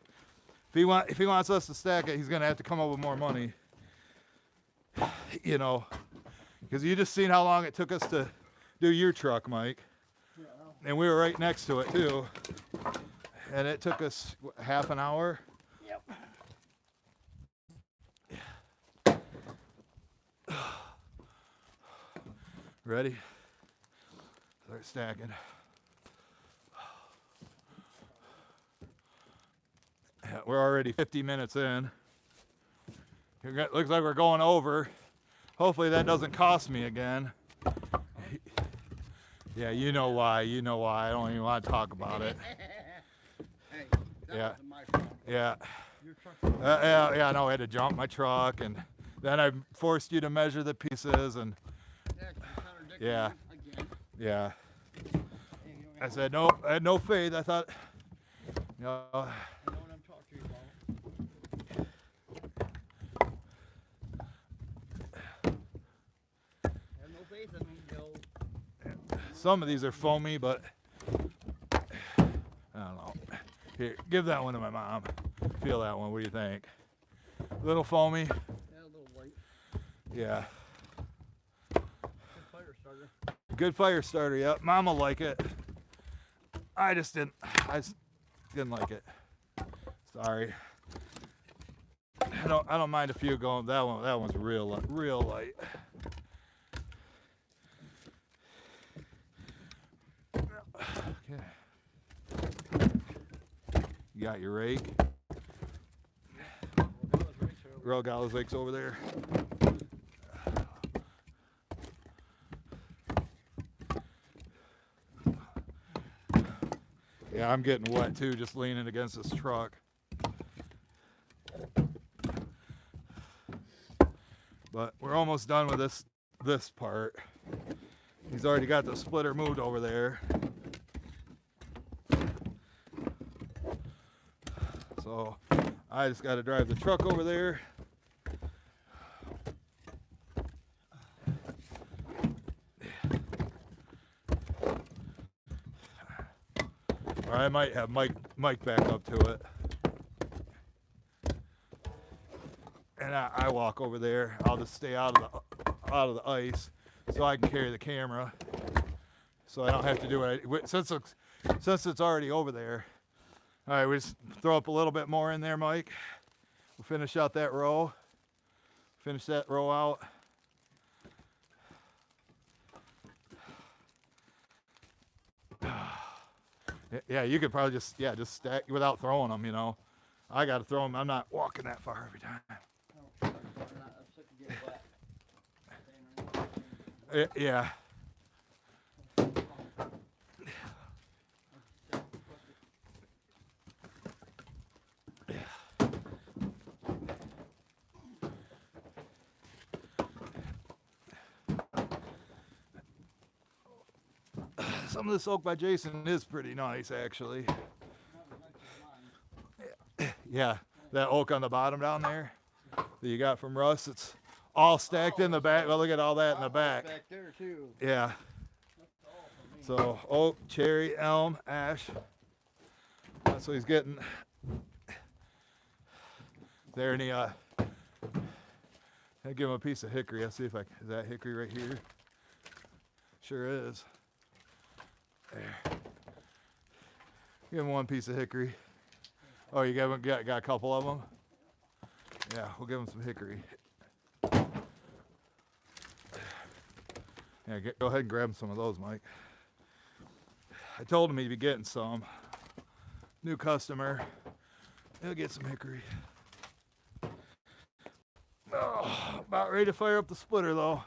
If he wants us to stack it, he's gonna have to come up with more money. You know, because you just seen how long it took us to do your truck, Mike, Yeah, and we were right next to it too, and it took us half an hour. Yep. Ready? Start stacking. Yeah, we're already 50 minutes in. Looks like we're going over. Hopefully that doesn't cost me again. Yeah, you know why. You know why. I don't even want to talk about it. Hey, that Yeah. wasn't my fault. Yeah. Your truck. Yeah, no, I had to jump my truck, and then I forced you to measure the pieces, and Yeah, you contradicted Yeah. me again. yeah. Hey, you don't I have- said, no, I had no faith. I thought, you know, I know what I'm talking to you about. Have no faith in me, Joe. some of these are foamy, but I don't know. Here, give that one to my mom. Feel that one. What do you think? Little foamy? Yeah, a little light. Yeah. Good fire starter. Good fire starter. Yep. Mom will like it. I just didn't like it. Sorry. I don't mind a few going. That one's real light. Okay. You got your rake. Rogal's rake's over there. Yeah, I'm getting wet too, just leaning against this truck. But we're almost done with this part. He's already got the splitter moved over there. So I just got to drive the truck over there. Or I might have Mike back up to it. And I walk over there. I'll just stay out of the ice so I can carry the camera. So I don't have to do it since it's already over there. All right, we just throw up a little bit more in there, Mike. We'll finish out that row. Finish that row out. Yeah, you could probably just stack without throwing them, you know. I got to throw them. I'm not walking that far every time. I'm sick of getting wet. Yeah. Some of this oak by Jason is pretty nice, actually. Yeah, that oak on the bottom down there that you got from Russ, it's all stacked in the back. Well, look at all that in the back. Back there too. Yeah. So oak, cherry, elm, ash. That's what he's getting. There, and I give him a piece of hickory. I'll see if is that hickory right here? Sure is. There. Give him one piece of hickory. Oh, you got a couple of them? Yeah, we'll give him some hickory. Yeah, go ahead and grab some of those, Mike. I told him he'd be getting some. New customer. He'll get some hickory. Oh, about ready to fire up the splitter, though.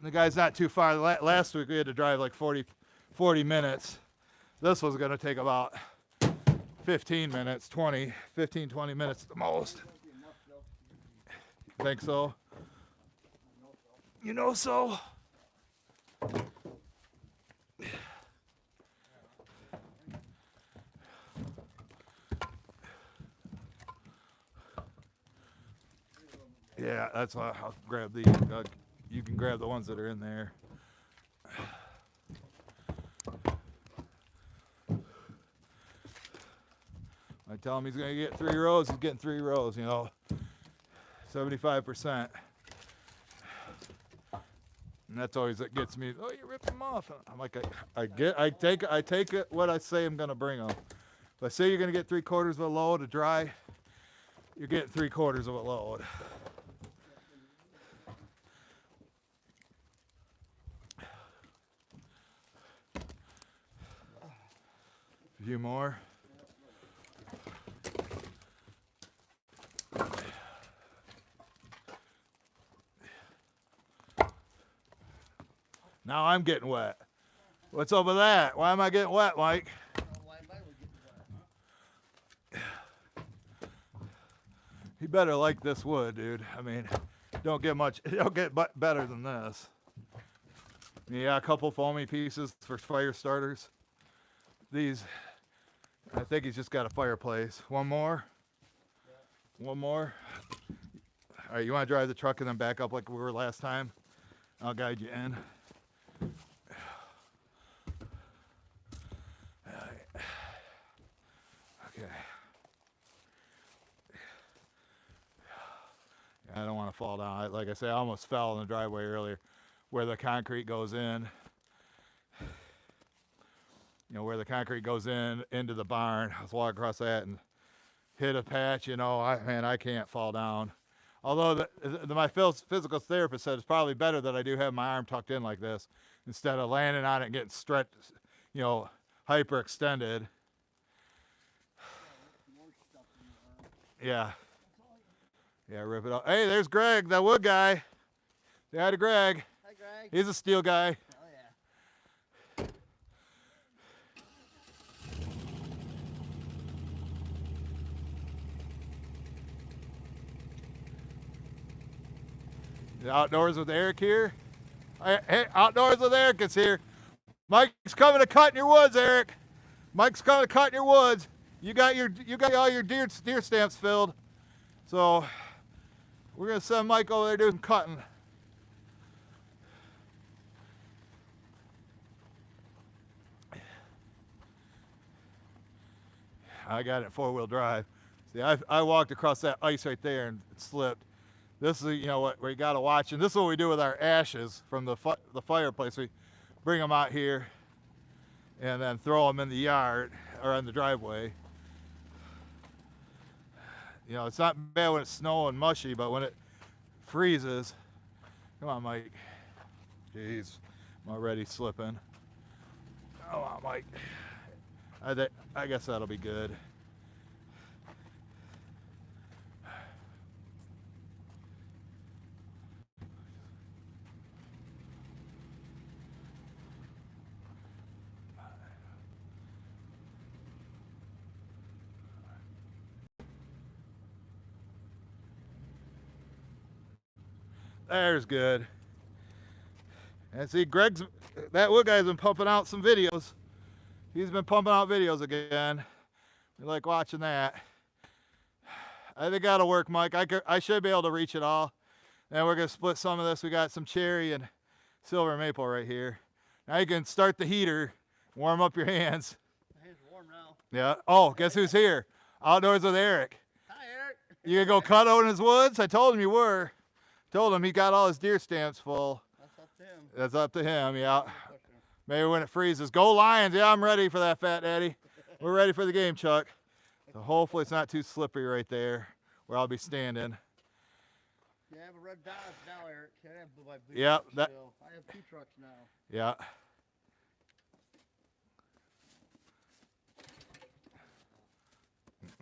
The guy's not too far. Last week we had to drive like 40 minutes. This was going to take about 15 minutes, 20 minutes at the most. Think so? You know so? Yeah, that's why I'll grab these. You can grab the ones that are in there. I tell him he's going to get 3 rows, he's getting 3 rows, you know. 75%. And that's always what gets me. Oh, you ripped them off. I'm like, I take it what I say I'm going to bring them. If I say you're going to get 3/4 of a load of dry, you're getting 3/4 of a load. A few more. Now I'm getting wet. What's up with that? Why am I getting wet, Mike? You better like this wood, dude. I mean, don't get better than this. Yeah, a couple foamy pieces for fire starters. These, I think he's just got a fireplace. One more? One more? All right, you want to drive the truck and then back up like we were last time? I'll guide you in. Okay. I don't want to fall down. Like I said, I almost fell in the driveway earlier where the concrete goes in. You know, where the concrete goes into the barn. I was walking across that and hit a patch. You know, I can't fall down. Although my physical therapist said it's probably better that I do have my arm tucked in like this instead of landing on it and getting stretched, you know, hyperextended. Yeah. Yeah, rip it off. Hey, there's Greg, that wood guy. Say hi to Greg. Hi, Greg. He's a steel guy. Oh, yeah. Outdoors with Eric here. Hey, Outdoors with Eric is here. Mike's coming to cut in your woods, Eric. Mike's coming to cut in your woods. You got all your deer stamps filled. So we're gonna send Mike over there to do some cutting. I got it in 4-wheel drive. See, I walked across that ice right there and it slipped. This is, you know, what we got to watch, and this is what we do with our ashes from the fireplace. We bring them out here and then throw them in the yard or in the driveway. You know, it's not bad when it's snow and mushy, but when it freezes, come on, Mike. Jeez, I'm already slipping. Come on, Mike. I guess that'll be good. There's good. And see, that wood guy's been pumping out some videos. He's been pumping out videos again. We like watching that. I think that'll work, Mike. I should be able to reach it all. And we're gonna split some of this. We got some cherry and silver maple right here. Now you can start the heater, warm up your hands. My hands are warm now. Yeah. Oh, guess who's here? Outdoors with Eric. Hi, Eric. You gonna go cut out in his woods? I told him you were. Told him he got all his deer stamps full. That's up to him. That's up to him, yeah. Maybe when it freezes. Go Lions. Yeah, I'm ready for that, Fat Daddy. We're ready for the game, Chuck. So hopefully it's not too slippery right there where I'll be standing. You have a red Dodge now, Eric. I have my blue Yeah, truck still. I have 2 trucks now. Yeah.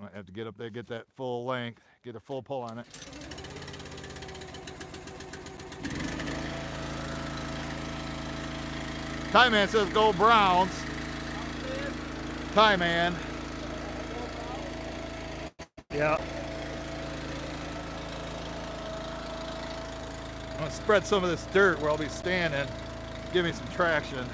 Might have to get up there, get that full length, get a full pull on it. Tie Man says go Browns. Tie Man. Yeah. I'm gonna spread some of this dirt where I'll be standing. Give me some traction.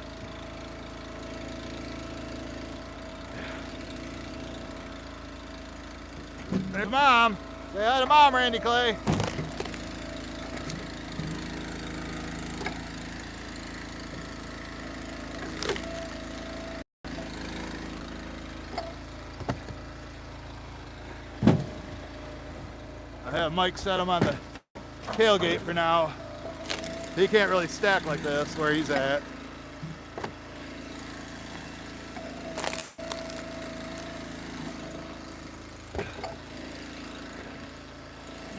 There's Mom. Say hi to Mom, Randy Clay. I have Mike set him on the tailgate for now. He can't really stack like this where he's at.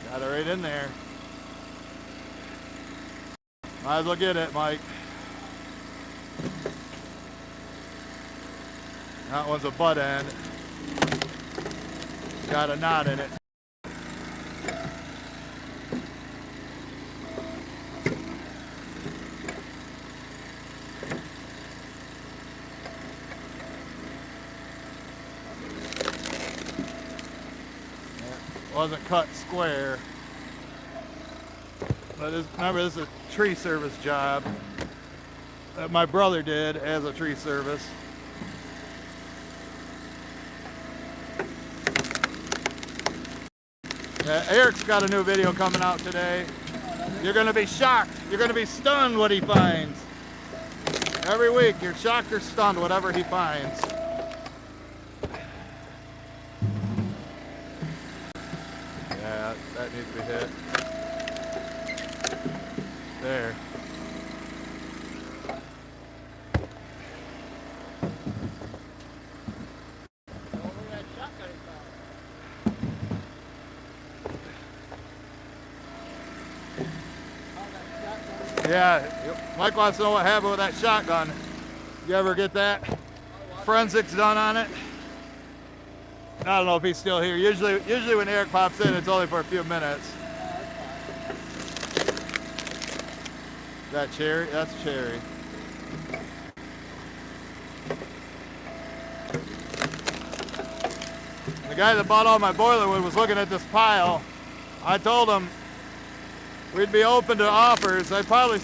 Got it right in there. Might as well get it, Mike. That one's a butt end. Got a knot in it. wasn't cut square. But remember, this is a tree service job that my brother did as a tree service. Yeah, Eric's got a new video coming out today. You're going to be shocked. You're going to be stunned what he finds. Every week, you're shocked or stunned whatever he finds. Yeah, that needs to be hit. There. Yeah, Mike wants to know what happened with that shotgun. You ever get that forensics done on it? I don't know if he's still here. Usually when Eric pops in, it's only for a few minutes. That cherry? That's cherry. The guy that bought all my boiler wood was looking at this pile. I told him we'd be open to offers. I'd probably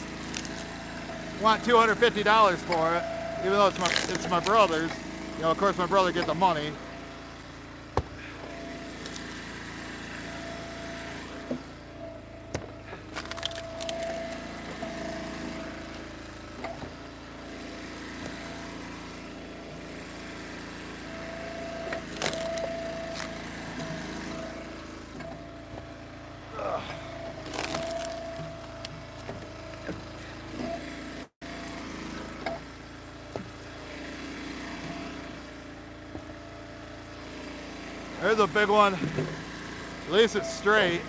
want $250 for it, even though it's my brother's. You know, of course, my brother get the money. There's a big one. At least it's straight.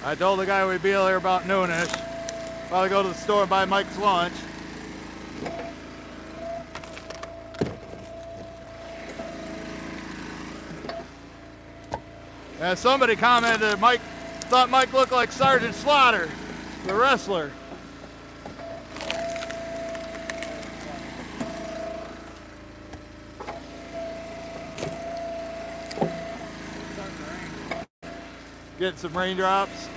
I told the guy we'd be there about noonish. Probably go to the store and buy Mike's lunch. And somebody commented Mike thought Mike looked like Sergeant Slaughter, the wrestler. Getting some raindrops.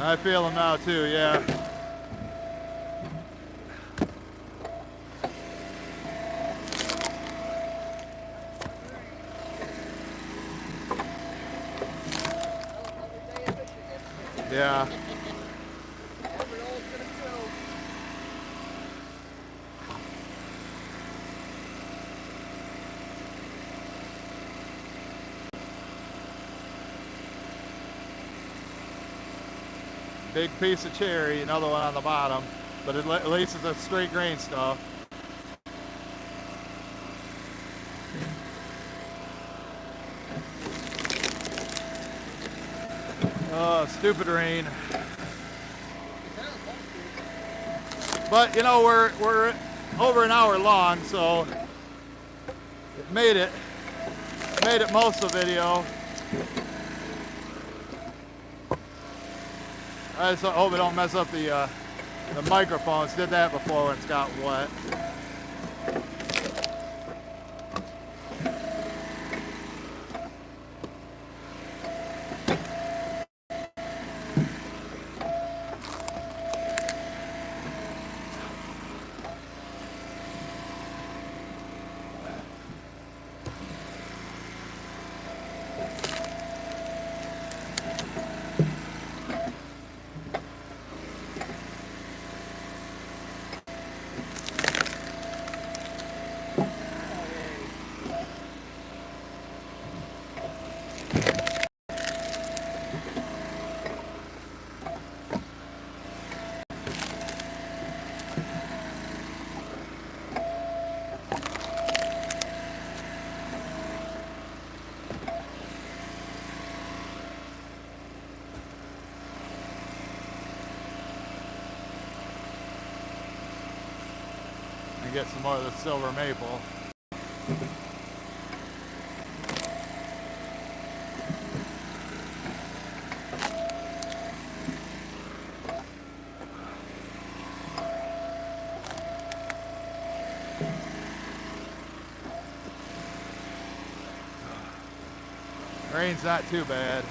I feel them now too, yeah. Yeah. Big piece of cherry, another one on the bottom, but at least it's a straight grain stuff. Oh, stupid rain. But you know, we're over an hour long, so it made it most of the video. I just hope it don't mess up the microphones. Did that before when it's got wet. Get some more of the silver maple. Rain's not too bad.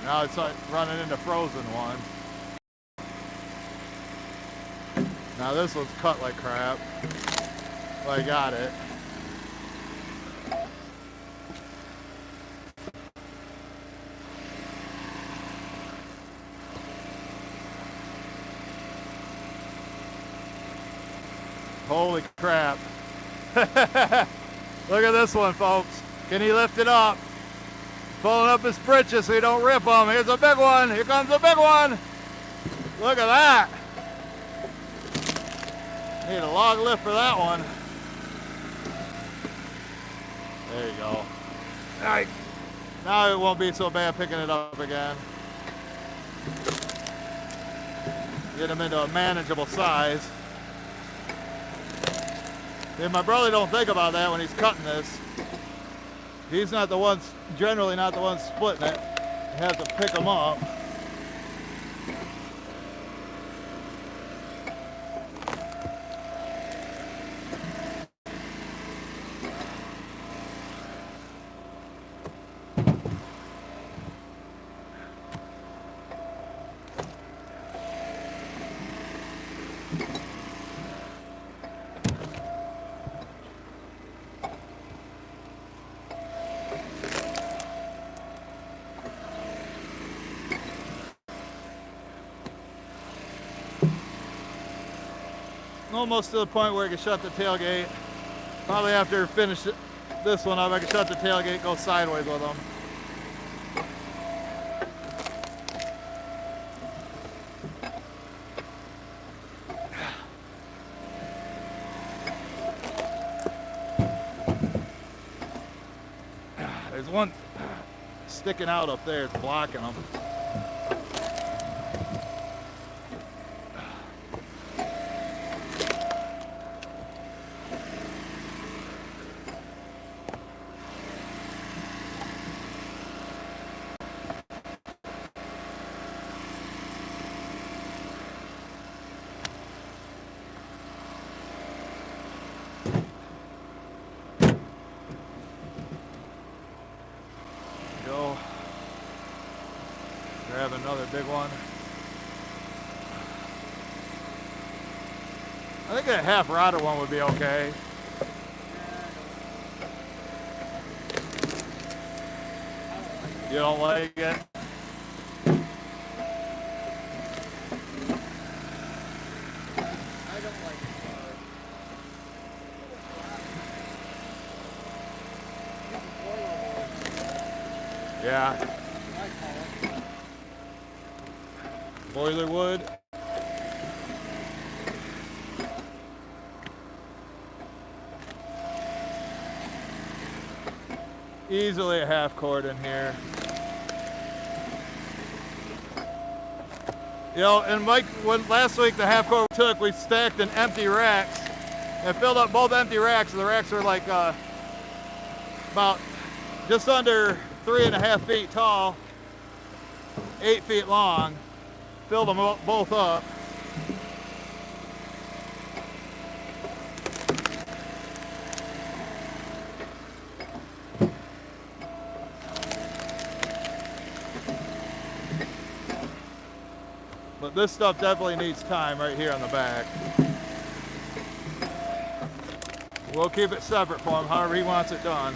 Now it's like running into frozen ones. Now this one's cut like crap. Well, I got it. Holy crap. Look at this one, folks. Can he lift it up? Pulling up his britches so he don't rip them. Here's a big one. Here comes a big one. Look at that. Need a log lift for that one. There you go. All right. Now it won't be so bad picking it up again. Get them into a manageable size. And my brother don't think about that when he's cutting this. He's not the one, generally not the one splitting it. He has to pick them up. Almost to the point where I can shut the tailgate. Probably after I finish this one up, I can shut the tailgate, go sideways with them. There's one sticking out up there, it's blocking them. Go. Grab another big one. I think a half rotted one would be okay. You don't like it? I don't like it hard. Yeah. I call it. Boiler wood. Easily a half cord in here. You know, and Mike, when last week the half cord we took, we stacked in empty racks and filled up both empty racks. And the racks were like about just under 3.5 feet tall, 8 feet long. Filled them both up. But this stuff definitely needs time right here on the back. We'll keep it separate for him, however he wants it done.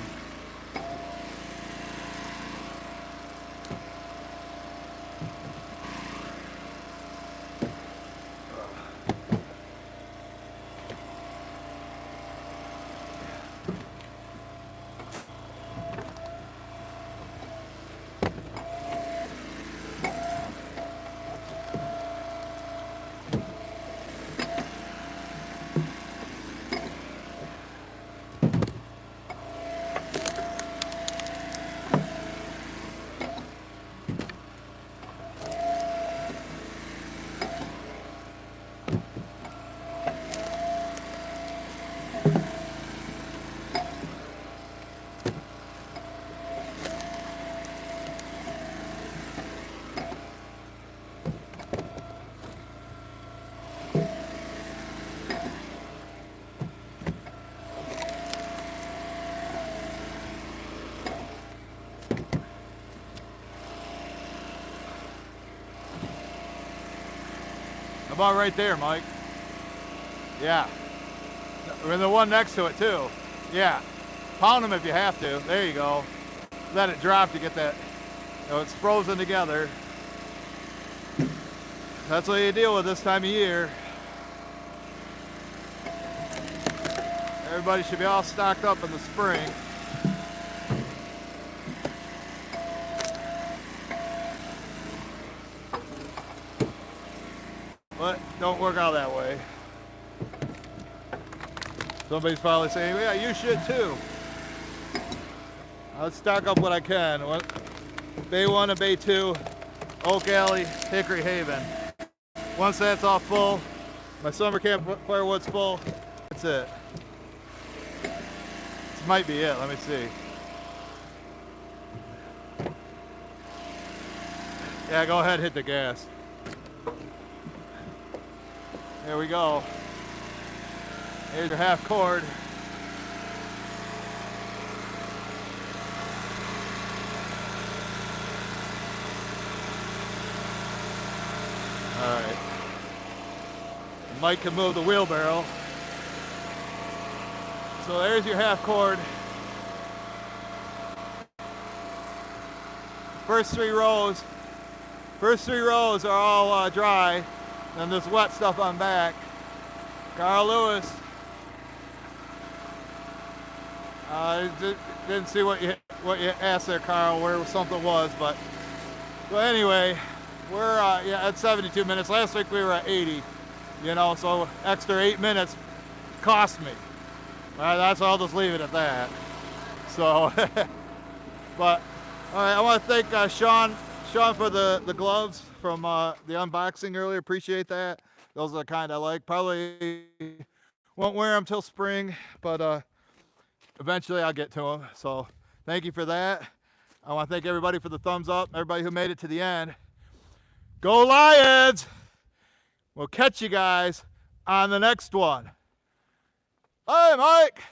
About right there, Mike. Yeah. And the one next to it too. Yeah. Pound them if you have to. There you go. Let it drop to get that. You know, it's frozen together. That's what you deal with this time of year. Everybody should be all stocked up in the spring. But don't work out that way. Somebody's probably saying, yeah, you should too. I'll stock up what I can. Bay 1 and Bay 2, Oak Alley, Hickory Haven. Once that's all full, my summer camp firewood's full, that's it. This might be it, let me see. Yeah, go ahead, hit the gas. There we go. Here's your half cord. All right. Mike can move the wheelbarrow. So there's your half cord. First three rows are all dry. Then there's wet stuff on back. Carl Lewis. Didn't see what you asked there, Carl, where something was, but anyway, we're at 72 minutes. Last week we were at 80, you know, so extra 8 minutes cost me. That's I'll just leave it at that. So, but all right, I want to thank Sean for the gloves from the unboxing earlier. Appreciate that. Those are the kind I like. Probably won't wear them till spring, but eventually I'll get to them. So thank you for that. I want to thank everybody for the thumbs up, everybody who made it to the end. Go Lions! We'll catch you guys on the next one. Bye, Mike.